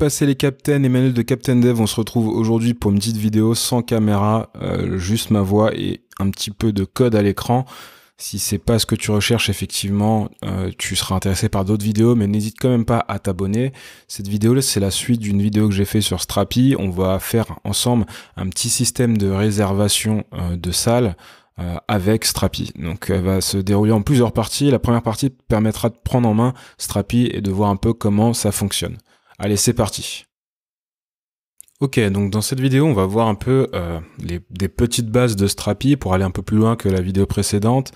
Passé les Captain et Manuel de Captain Dev, on se retrouve aujourd'hui pour une petite vidéo sans caméra, juste ma voix et un petit peu de code à l'écran. Si c'est pas ce que tu recherches, effectivement, tu seras intéressé par d'autres vidéos, mais n'hésite quand même pas à t'abonner. Cette vidéo, c'est la suite d'une vidéo que j'ai fait sur Strapi. On va faire ensemble un petit système de réservation de salles avec Strapi. Donc, elle va se dérouler en plusieurs parties. La première partie te permettra de prendre en main Strapi et de voir un peu comment ça fonctionne. Allez, c'est parti. Ok, donc dans cette vidéo, on va voir un peu des petites bases de Strapi pour aller un peu plus loin que la vidéo précédente.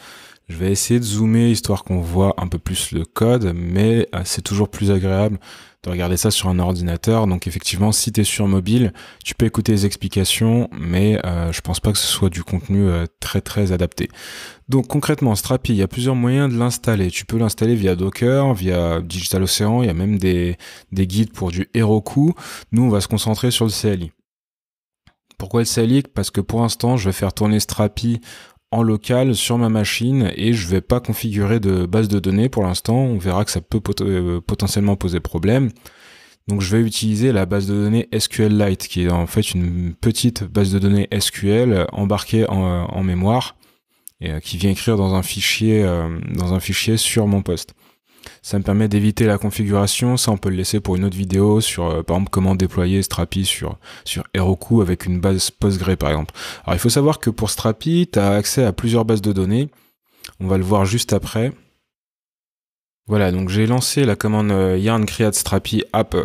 Je vais essayer de zoomer histoire qu'on voit un peu plus le code, mais c'est toujours plus agréable de regarder ça sur un ordinateur. Donc effectivement, si tu es sur mobile, tu peux écouter les explications, mais je pense pas que ce soit du contenu très adapté. Donc concrètement, Strapi, il y a plusieurs moyens de l'installer. Tu peux l'installer via Docker, via DigitalOcean, il y a même des guides pour du Heroku. Nous, on va se concentrer sur le CLI. Pourquoi le CLI? Parce que pour l'instant, je vais faire tourner Strapi en local sur ma machine et je vais pas configurer de base de données pour l'instant. On verra que ça peut potentiellement poser problème. Donc je vais utiliser la base de données SQLite, qui est en fait une petite base de données SQL embarquée en mémoire et qui vient écrire dans un fichier sur mon poste. Ça me permet d'éviter la configuration. Ça, on peut le laisser pour une autre vidéo sur, par exemple, comment déployer Strapi sur Heroku avec une base Postgre, par exemple. Alors, il faut savoir que pour Strapi, tu as accès à plusieurs bases de données. On va le voir juste après. Voilà, donc j'ai lancé la commande yarn create strapi app,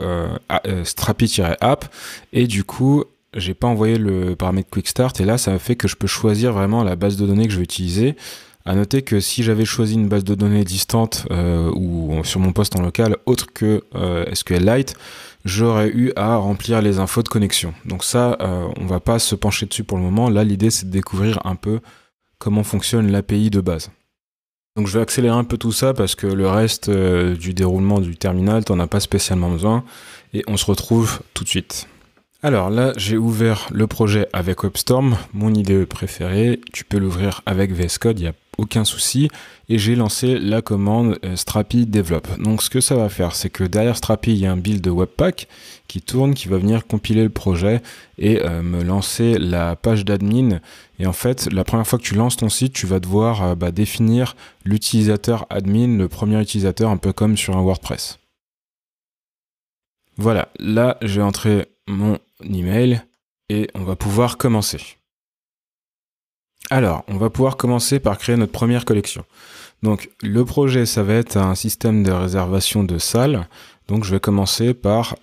strapi-app, et du coup, j'ai pas envoyé le paramètre quick start, et là, ça fait que je peux choisir vraiment la base de données que je vais utiliser. À noter que si j'avais choisi une base de données distante ou sur mon poste en local autre que SQLite, j'aurais eu à remplir les infos de connexion. Donc ça, on va pas se pencher dessus pour le moment. Là, l'idée, c'est de découvrir un peu comment fonctionne l'API de base. Donc je vais accélérer un peu tout ça parce que le reste du déroulement du terminal, t'en as pas spécialement besoin. Et on se retrouve tout de suite. Alors là, j'ai ouvert le projet avec WebStorm, mon IDE préféré. Tu peux l'ouvrir avec VS Code, il n'y a aucun souci. Et j'ai lancé la commande Strapi Develop. Donc ce que ça va faire, c'est que derrière Strapi, il y a un build de Webpack qui tourne, qui va venir compiler le projet et me lancer la page d'admin. Et en fait, la première fois que tu lances ton site, tu vas devoir définir l'utilisateur admin, le premier utilisateur, un peu comme sur un WordPress. Voilà, là, j'ai entré mon email et on va pouvoir commencer. Alors, on va pouvoir commencer par créer notre première collection. Donc, le projet, ça va être un système de réservation de salles. Donc, je vais commencer par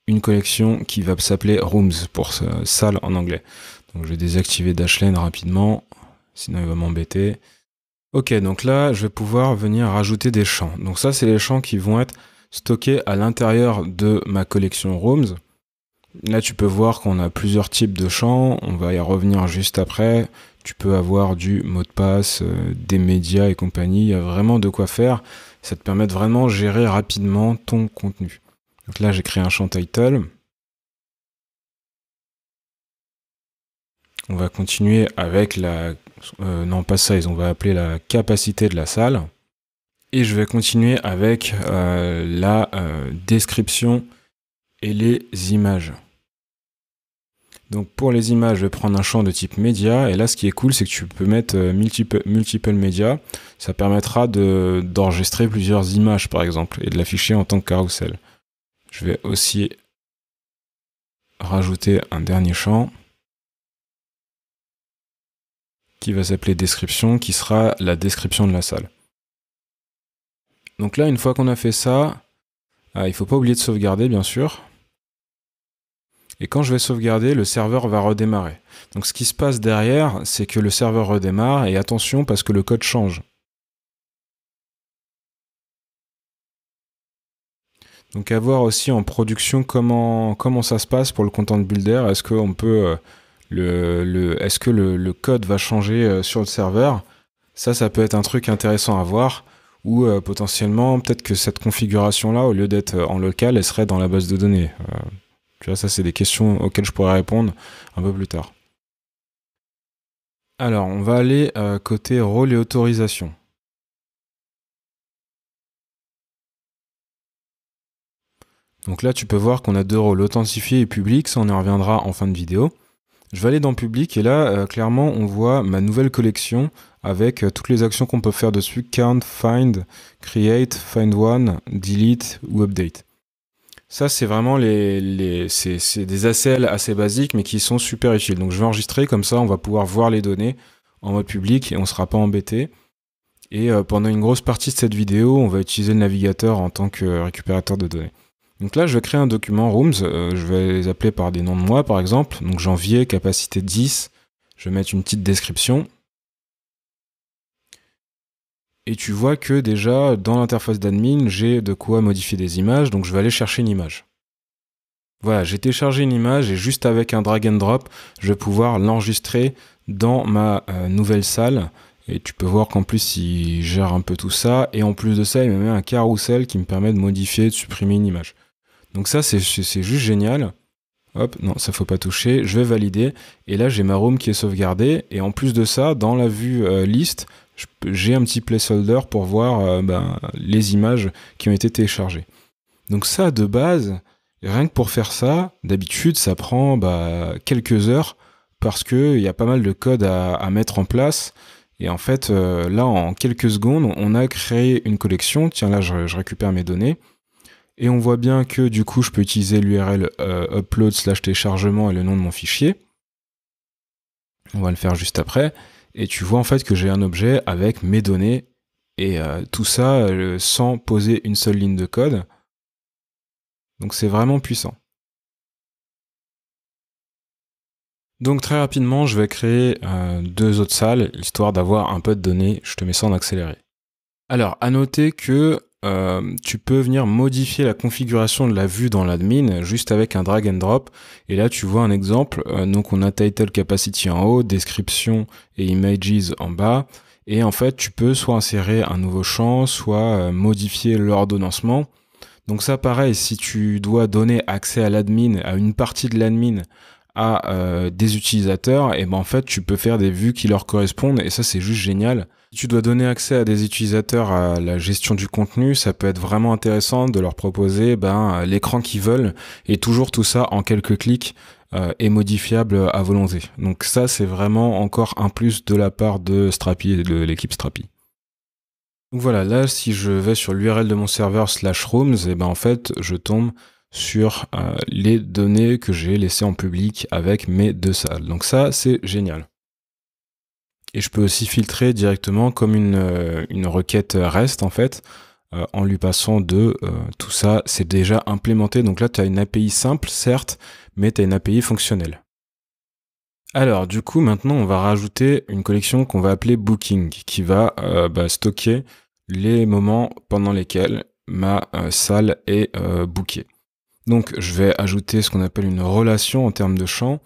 une collection qui va s'appeler Rooms pour salle en anglais. Donc, je vais désactiver Dashlane rapidement, sinon il va m'embêter. Ok, donc là, je vais pouvoir venir rajouter des champs. Donc ça, c'est les champs qui vont être stockés à l'intérieur de ma collection Rooms. Là, tu peux voir qu'on a plusieurs types de champs. On va y revenir juste après. Tu peux avoir du mot de passe, des médias et compagnie. Il y a vraiment de quoi faire. Ça te permet de vraiment gérer rapidement ton contenu. Donc là, j'ai créé un champ title. On va continuer avec la... non, pas size. On va appeler la capacité de la salle. Et je vais continuer avec la description et les images. Donc pour les images, je vais prendre un champ de type média. Et là, ce qui est cool, c'est que tu peux mettre multiple médias. Ça permettra d'enregistrer plusieurs images, par exemple, et de l'afficher en tant que carrousel. Je vais aussi rajouter un dernier champ qui va s'appeler description, qui sera la description de la salle. Donc là, une fois qu'on a fait ça, il ne faut pas oublier de sauvegarder, bien sûr. Et quand je vais sauvegarder, le serveur va redémarrer. Donc ce qui se passe derrière, c'est que le serveur redémarre, et attention parce que le code change. Donc à voir aussi en production comment ça se passe pour le content builder. Est-ce qu'on peut est-ce que le code va changer sur le serveur? Ça peut être un truc intéressant à voir. Ou potentiellement, peut-être que cette configuration-là, au lieu d'être en local, elle serait dans la base de données. Tu vois, ça, c'est des questions auxquelles je pourrais répondre un peu plus tard. Alors, on va aller côté rôle et autorisation. Donc là, tu peux voir qu'on a deux rôles, authentifié et public, ça on y reviendra en fin de vidéo. Je vais aller dans public et là, clairement, on voit ma nouvelle collection avec toutes les actions qu'on peut faire dessus, count, find, create, find one, delete ou update. Ça, c'est vraiment c'est des ACL assez basiques, mais qui sont super utiles. Donc je vais enregistrer, comme ça on va pouvoir voir les données en mode public et on ne sera pas embêté. Et pendant une grosse partie de cette vidéo, on va utiliser le navigateur en tant que récupérateur de données. Donc là, je vais créer un document Rooms, je vais les appeler par des noms de mois par exemple. Donc janvier, capacité 10, je vais mettre une petite description. Et tu vois que déjà, dans l'interface d'admin, j'ai de quoi modifier des images, donc je vais aller chercher une image. Voilà, j'ai téléchargé une image et juste avec un drag and drop, je vais pouvoir l'enregistrer dans ma nouvelle salle. Et tu peux voir qu'en plus, il gère un peu tout ça. Et en plus de ça, il me met un carrousel qui me permet de modifier, de supprimer une image. Donc ça, c'est juste génial. Hop, non, ça faut pas toucher. Je vais valider. Et là, j'ai ma room qui est sauvegardée. Et en plus de ça, dans la vue liste, j'ai un petit placeholder pour voir les images qui ont été téléchargées. Donc ça, de base, rien que pour faire ça, d'habitude, ça prend quelques heures parce qu'il y a pas mal de code à mettre en place. Et en fait, là, en quelques secondes, on a créé une collection. Tiens, là, je récupère mes données. Et on voit bien que du coup, je peux utiliser l'URL upload/téléchargement et le nom de mon fichier. On va le faire juste après. Et tu vois en fait que j'ai un objet avec mes données. Et tout ça sans poser une seule ligne de code. Donc c'est vraiment puissant. Donc très rapidement, je vais créer deux autres salles, histoire d'avoir un peu de données. Je te mets ça en accéléré. Alors, à noter que tu peux venir modifier la configuration de la vue dans l'admin juste avec un drag and drop. Et là, tu vois un exemple. Donc, on a title capacity en haut, description et images en bas. Et en fait, tu peux soit insérer un nouveau champ, soit modifier l'ordonnancement. Donc ça, pareil, si tu dois donner accès à l'admin, à une partie de l'admin, à des utilisateurs, et en fait, tu peux faire des vues qui leur correspondent. Et ça, c'est juste génial. Si tu dois donner accès à des utilisateurs à la gestion du contenu, ça peut être vraiment intéressant de leur proposer l'écran qu'ils veulent et toujours tout ça en quelques clics est modifiable à volonté. Donc ça, c'est vraiment encore un plus de la part de Strapi et de l'équipe Strapi. Donc voilà, là, si je vais sur l'URL de mon serveur /rooms, et en fait, je tombe sur les données que j'ai laissées en public avec mes deux salles. Donc ça, c'est génial. Et je peux aussi filtrer directement comme une requête REST en fait, en lui passant tout ça, c'est déjà implémenté. Donc là, tu as une API simple, certes, mais tu as une API fonctionnelle. Alors, du coup, maintenant, on va rajouter une collection qu'on va appeler Booking, qui va stocker les moments pendant lesquels ma salle est bookée. Donc, je vais ajouter ce qu'on appelle une relation en termes de champ.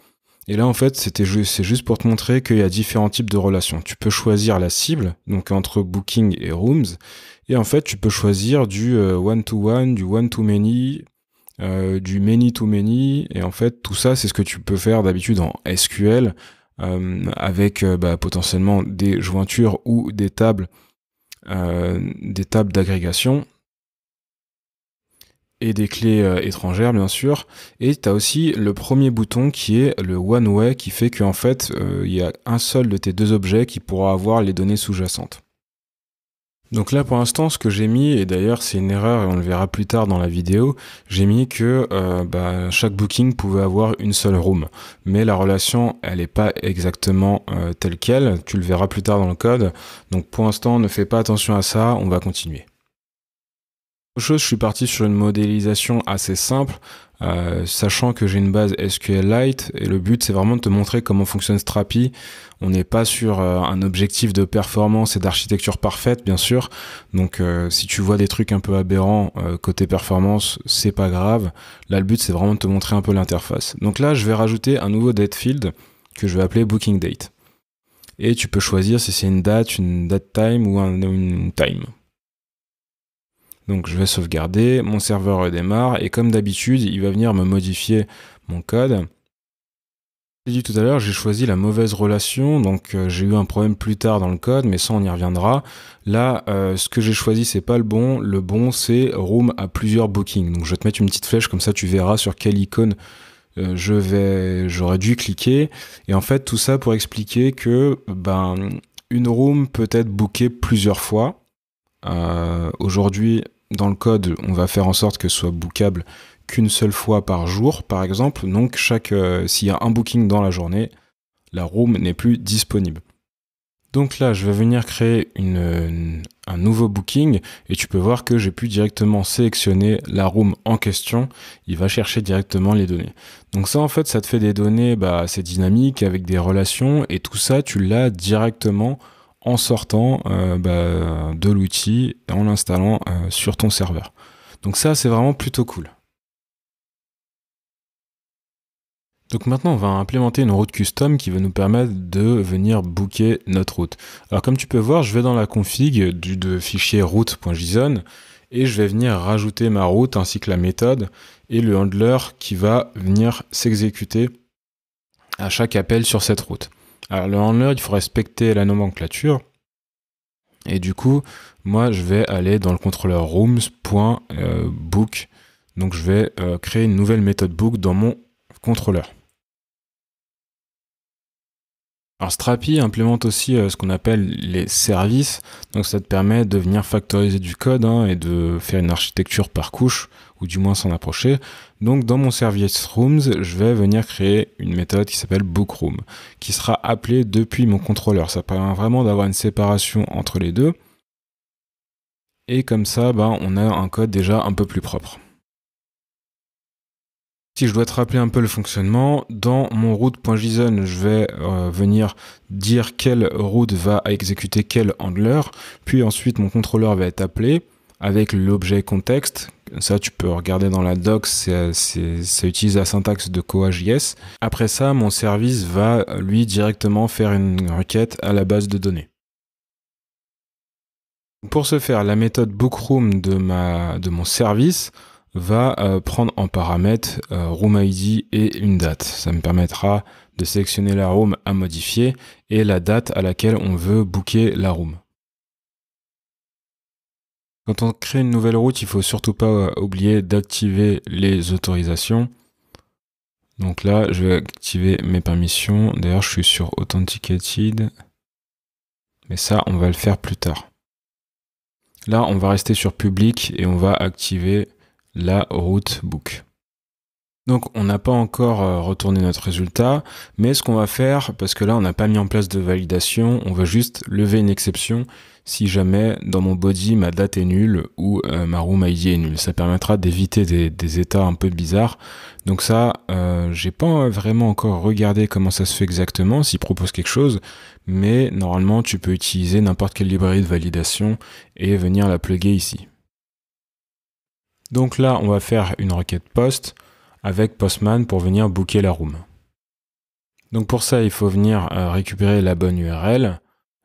Et là, en fait, c'est juste pour te montrer qu'il y a différents types de relations. Tu peux choisir la cible, donc entre Booking et Rooms. Et en fait, tu peux choisir du one-to-one, du one-to-many, du many-to-many. Et en fait, tout ça, c'est ce que tu peux faire d'habitude en SQL avec potentiellement des jointures ou des tables d'agrégation. Et des clés étrangères bien sûr, et tu as aussi le premier bouton qui est le one way qui fait qu'en fait il y a un seul de tes deux objets qui pourra avoir les données sous-jacentes. Donc là pour l'instant ce que j'ai mis, et d'ailleurs c'est une erreur et on le verra plus tard dans la vidéo, j'ai mis que chaque booking pouvait avoir une seule room, mais la relation elle n'est pas exactement telle quelle, tu le verras plus tard dans le code, donc pour l'instant ne fais pas attention à ça, on va continuer. Autre chose, je suis parti sur une modélisation assez simple, sachant que j'ai une base SQLite, et le but c'est vraiment de te montrer comment fonctionne Strapi. On n'est pas sur un objectif de performance et d'architecture parfaite, bien sûr, donc si tu vois des trucs un peu aberrants côté performance, c'est pas grave. Là, le but c'est vraiment de te montrer un peu l'interface. Donc là, je vais rajouter un nouveau date field que je vais appeler Booking Date. Et tu peux choisir si c'est une date time ou une time. Donc je vais sauvegarder, mon serveur redémarre et comme d'habitude, il va venir me modifier mon code. J'ai dit tout à l'heure, j'ai choisi la mauvaise relation, donc j'ai eu un problème plus tard dans le code, mais ça on y reviendra. Là, ce que j'ai choisi, c'est pas le bon. Le bon, c'est room à plusieurs bookings. Donc je vais te mettre une petite flèche, comme ça tu verras sur quelle icône j'aurais dû cliquer. Et en fait, tout ça pour expliquer que une room peut être bookée plusieurs fois. Aujourd'hui, dans le code, on va faire en sorte que ce soit bookable qu'une seule fois par jour, par exemple. Donc, s'il y a un booking dans la journée, la room n'est plus disponible. Donc là, je vais venir créer un nouveau booking et tu peux voir que j'ai pu directement sélectionner la room en question. Il va chercher directement les données. Donc ça, en fait, ça te fait des données assez dynamiques avec des relations et tout ça, tu l'as directement en sortant de l'outil et en l'installant sur ton serveur. Donc ça, c'est vraiment plutôt cool. Donc maintenant, on va implémenter une route custom qui va nous permettre de venir booker notre route. Alors comme tu peux voir, je vais dans la config du fichier route.json et je vais venir rajouter ma route ainsi que la méthode et le handler qui va venir s'exécuter à chaque appel sur cette route. Alors le handler, il faut respecter la nomenclature. Et du coup, moi, je vais aller dans le contrôleur rooms.book. Donc je vais créer une nouvelle méthode book dans mon contrôleur. Alors Strapi implémente aussi ce qu'on appelle les services, donc ça te permet de venir factoriser du code et de faire une architecture par couche, ou du moins s'en approcher. Donc dans mon service rooms, je vais venir créer une méthode qui s'appelle bookroom, qui sera appelée depuis mon contrôleur. Ça permet vraiment d'avoir une séparation entre les deux, et comme ça, on a un code déjà un peu plus propre. Si je dois te rappeler un peu le fonctionnement, dans mon route.json, je vais venir dire quelle route va exécuter quel handler, puis ensuite mon contrôleur va être appelé avec l'objet contexte. Ça, tu peux regarder dans la doc, ça utilise la syntaxe de Koa.js. Après ça, mon service va, lui, directement faire une requête à la base de données. Pour ce faire, la méthode bookroom de mon service va prendre en paramètre room ID et une date. Ça me permettra de sélectionner la room à modifier et la date à laquelle on veut booker la room. Quand on crée une nouvelle route, il ne faut surtout pas oublier d'activer les autorisations. Donc là, je vais activer mes permissions. D'ailleurs, je suis sur Authenticated. Mais ça, on va le faire plus tard. Là, on va rester sur public et on va activer la route book. Donc on n'a pas encore retourné notre résultat, mais ce qu'on va faire, parce que là on n'a pas mis en place de validation, on va juste lever une exception si jamais dans mon body ma date est nulle ou ma room ID est nulle. Ça permettra d'éviter des états un peu bizarres. Donc ça, j'ai pas vraiment encore regardé comment ça se fait exactement, s'il propose quelque chose, mais normalement tu peux utiliser n'importe quelle librairie de validation et venir la plugger ici. Donc là, on va faire une requête post avec Postman pour venir booker la room. Donc pour ça, il faut venir récupérer la bonne URL.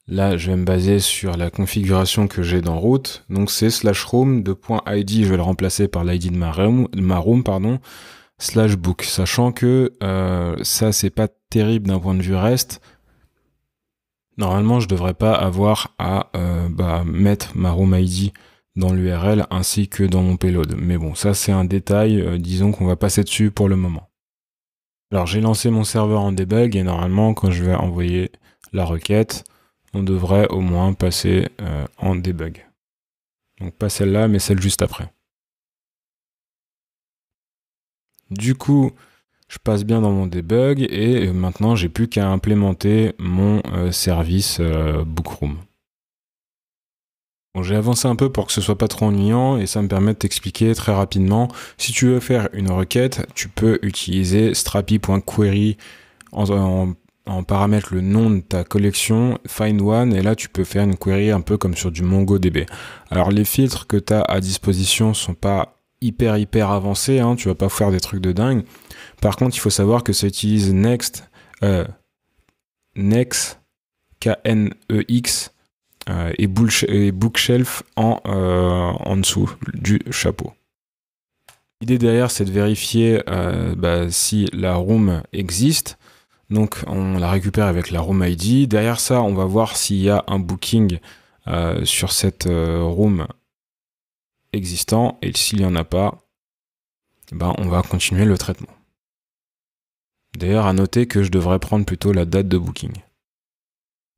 Là, je vais me baser sur la configuration que j'ai dans route. Donc c'est /room de .id, je vais le remplacer par l'id de ma room, /book. Sachant que ça, c'est pas terrible d'un point de vue REST. Normalement, je devrais pas avoir à mettre ma room ID dans l'URL ainsi que dans mon payload. Mais bon, ça c'est un détail, disons qu'on va passer dessus pour le moment. Alors j'ai lancé mon serveur en debug et normalement quand je vais envoyer la requête, on devrait au moins passer en debug. Donc pas celle-là, mais celle juste après. Du coup, je passe bien dans mon debug et maintenant j'ai plus qu'à implémenter mon service bookroom. Bon, j'ai avancé un peu pour que ce soit pas trop ennuyant et ça me permet de t'expliquer très rapidement. Si tu veux faire une requête, tu peux utiliser strapi.query en paramètre le nom de ta collection, find one, et là tu peux faire une query un peu comme sur du MongoDB. Alors les filtres que tu as à disposition sont pas hyper avancés, tu vas pas faire des trucs de dingue. Par contre, il faut savoir que ça utilise Next, K-N-E-X, et Bookshelf en dessous du chapeau. L'idée derrière, c'est de vérifier si la room existe. Donc on la récupère avec la room ID. Derrière ça, on va voir s'il y a un booking sur cette room existant, et s'il n'y en a pas, ben, on va continuer le traitement. D'ailleurs, à noter que je devrais prendre plutôt la date de booking.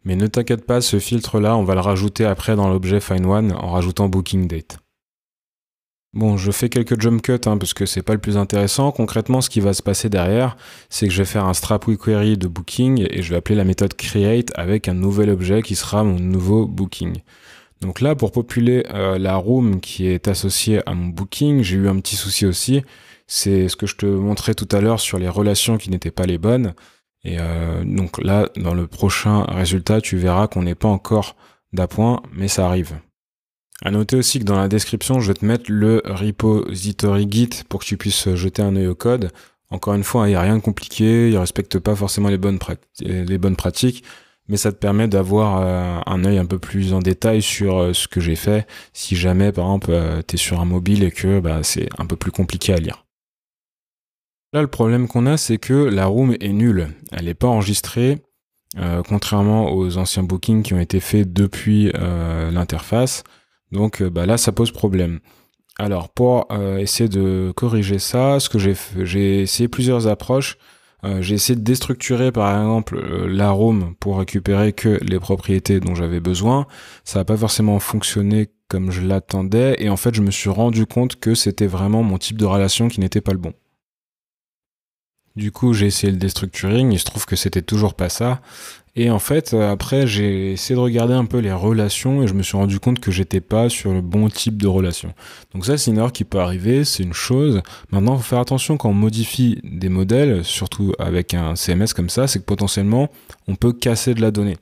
Mais ne t'inquiète pas, ce filtre-là, on va le rajouter après dans l'objet find_one en rajoutant booking date. Bon, je fais quelques jump cuts parce que c'est pas le plus intéressant. Concrètement, ce qui va se passer derrière, c'est que je vais faire un strap query de booking et je vais appeler la méthode create avec un nouvel objet qui sera mon nouveau booking. Donc là, pour populer la room qui est associée à mon booking, j'ai eu un petit souci aussi. C'est ce que je te montrais tout à l'heure sur les relations qui n'étaient pas les bonnes. Et donc là, dans le prochain résultat, tu verras qu'on n'est pas encore d'appoint, mais ça arrive. À noter aussi que dans la description, je vais te mettre le repository Git pour que tu puisses jeter un œil au code. Encore une fois, il n'y a rien de compliqué, il ne respecte pas forcément les bonnes pratiques, mais ça te permet d'avoir un œil un peu plus en détail sur ce que j'ai fait, si jamais, par exemple, tu es sur un mobile et que c'est un peu plus compliqué à lire. Là, le problème qu'on a, c'est que la room est nulle. Elle n'est pas enregistrée, contrairement aux anciens bookings qui ont été faits depuis l'interface. Donc là, ça pose problème. Alors, pour essayer de corriger ça, ce que j'ai essayé plusieurs approches. J'ai essayé de déstructurer, par exemple, la room pour récupérer que les propriétés dont j'avais besoin. Ça n'a pas forcément fonctionné comme je l'attendais. Et en fait, je me suis rendu compte que c'était vraiment mon type de relation qui n'était pas le bon. Du coup, j'ai essayé le destructuring, il se trouve que c'était toujours pas ça. Et en fait, après, j'ai essayé de regarder un peu les relations et je me suis rendu compte que j'étais pas sur le bon type de relation. Donc ça, c'est une erreur qui peut arriver, c'est une chose. Maintenant, il faut faire attention quand on modifie des modèles, surtout avec un CMS comme ça, c'est que potentiellement, on peut casser de la donnée.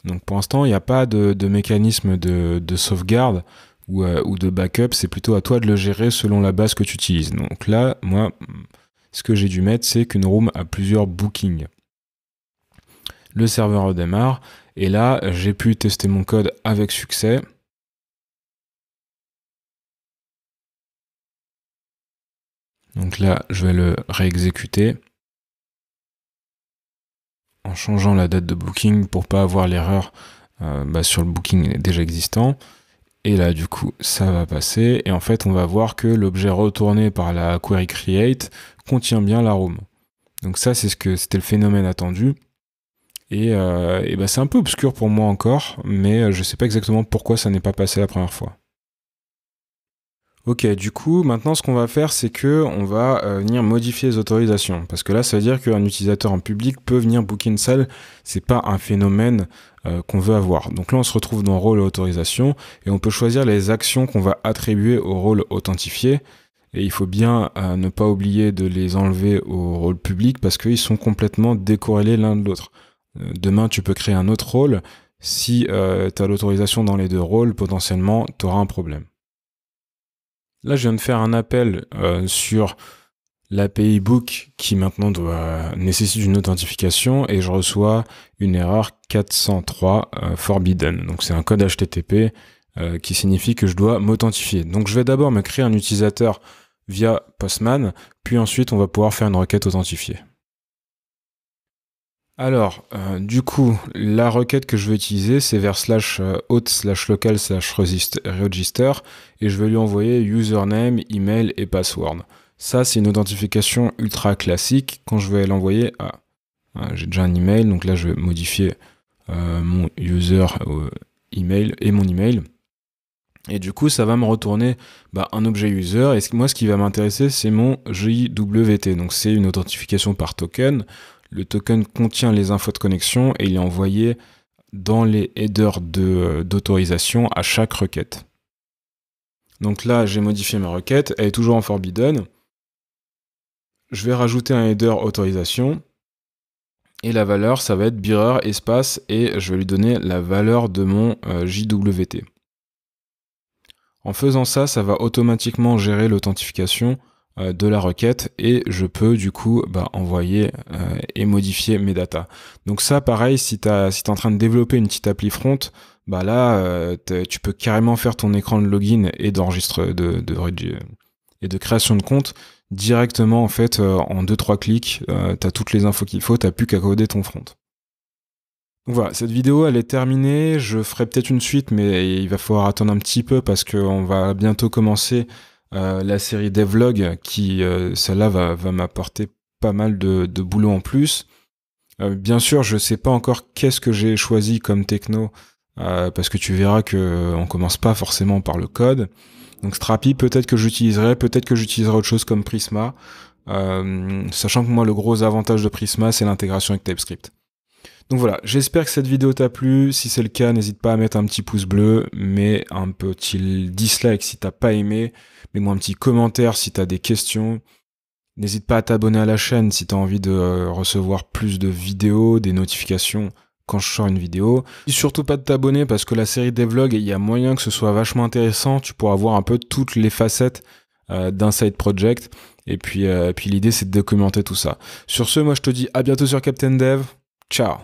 Donc pour l'instant, il n'y a pas de mécanisme de sauvegarde ou de backup, c'est plutôt à toi de le gérer selon la base que tu utilises. Donc là, moi, ce que j'ai dû mettre, c'est qu'une room a plusieurs bookings. Le serveur redémarre, et là, j'ai pu tester mon code avec succès. Donc là, je vais le réexécuter en changeant la date de booking pour pas avoir l'erreur sur le booking déjà existant. Et là, du coup, ça va passer. Et en fait, on va voir que l'objet retourné par la query create contient bien la room. Donc ça, c'était le phénomène attendu. Et c'est un peu obscur pour moi encore, mais je sais pas exactement pourquoi ça n'est pas passé la première fois. Ok, du coup, maintenant ce qu'on va faire, c'est que on va venir modifier les autorisations. Parce que là, ça veut dire qu'un utilisateur en public peut venir booker une salle. C'est pas un phénomène qu'on veut avoir. Donc là, on se retrouve dans rôle autorisation et on peut choisir les actions qu'on va attribuer au rôle authentifié. Et il faut bien ne pas oublier de les enlever au rôle public parce qu'ils sont complètement décorrélés l'un de l'autre. Demain, tu peux créer un autre rôle. Si tu as l'autorisation dans les deux rôles, potentiellement, tu auras un problème. Là, je viens de faire un appel sur l'API book qui maintenant nécessite une authentification et je reçois une erreur 403 forbidden. Donc c'est un code HTTP qui signifie que je dois m'authentifier. Donc je vais d'abord me créer un utilisateur via Postman, puis ensuite on va pouvoir faire une requête authentifiée. Alors, du coup, la requête que je vais utiliser, c'est vers /auth/local/register et je vais lui envoyer username, email et password. Ça, c'est une authentification ultra classique. Quand je vais l'envoyer j'ai déjà un email, donc là, je vais modifier mon user email et mon email. Et du coup, ça va me retourner un objet user. Et moi, ce qui va m'intéresser, c'est mon JWT. Donc, c'est une authentification par token. Le token contient les infos de connexion et il est envoyé dans les headers d'autorisation à chaque requête. Donc là, j'ai modifié ma requête, elle est toujours en forbidden. Je vais rajouter un header autorisation et la valeur, ça va être bearer espace et je vais lui donner la valeur de mon JWT. En faisant ça, ça va automatiquement gérer l'authentification de la requête et je peux du coup envoyer et modifier mes datas. Donc ça pareil, si t'es en train de développer une petite appli front, tu peux carrément faire ton écran de login et et de création de compte directement en fait en 2-3 clics. T'as toutes les infos qu'il faut, t'as plus qu'à coder ton front. Donc voilà, cette vidéo elle est terminée. Je ferai peut-être une suite, mais il va falloir attendre un petit peu parce qu'on va bientôt commencer la série devlog qui, celle-là, va m'apporter pas mal de boulot en plus. Bien sûr, je sais pas encore qu'est-ce que j'ai choisi comme techno, parce que tu verras que on commence pas forcément par le code. Donc Strapi, peut-être que j'utiliserai autre chose comme Prisma, sachant que moi le gros avantage de Prisma c'est l'intégration avec TypeScript. Donc voilà, j'espère que cette vidéo t'a plu. Si c'est le cas, n'hésite pas à mettre un petit pouce bleu, mets un petit dislike si t'as pas aimé, mets-moi un petit commentaire si t'as des questions. N'hésite pas à t'abonner à la chaîne si t'as envie de recevoir plus de vidéos, des notifications quand je sors une vidéo. Et surtout pas de t'abonner parce que la série devlog, il y a moyen que ce soit vachement intéressant. Tu pourras voir un peu toutes les facettes d'un side project. Et puis l'idée c'est de documenter tout ça. Sur ce, moi je te dis à bientôt sur Captain Dev. Ciao.